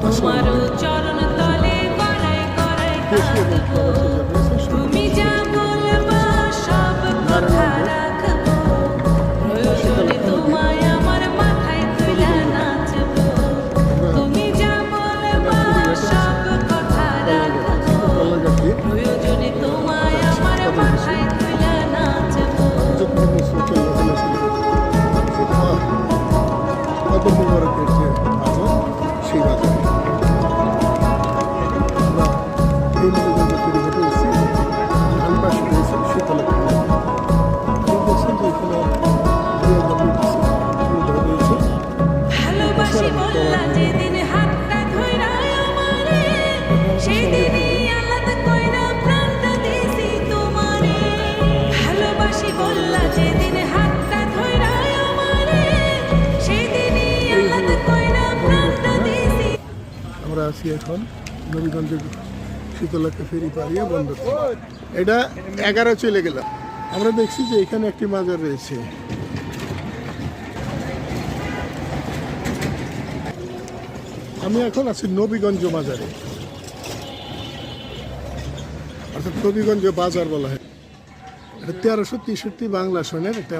তোমার চরণ তলে গড়াই গড়াই কাঁদবো তুমি যা বলবা সব কথা রাখবো প্রয়োজনে তোমায় আমার মাথায় তুলে নাচবো তুমি যা বলবা সব কথা রাখবো প্রয়োজনে তোমায় আমার মাথায় তুলে নাচবো কত মুবারকের যে বাজার সেই বাজারে আমরা এই নদীগঞ্জ তৈরি হেঁটে এসেছি ডান পাশে রয়েছে শীতলা খেলা আপনি দেখছেন যে এখানে ভালোবাসি বললা যেদিন হাতটা ধইরা আমারে সেদিনই আলাদা কইরা প্রাণটা দিছি তোমারে ভালোবাসি বললা যেদিন হাতটা ধইরা আমারে সেদিনই আলাদা কইরা প্রাণটা দিছি। আমরা আছি এখন নবীগঞ্জের শীতলাকে ফেরি পাড়িয়ে বন্ধ এটা 11 চলে গেল। আমরা দেখছি যে এখানে একটি মাজার রয়েছে। আমি এখন আছি নবীগঞ্জ বাজারে, অর্থাৎ নবীগঞ্জ বাজার বলা হয়। এটা 1363 বাংলা সনের একটা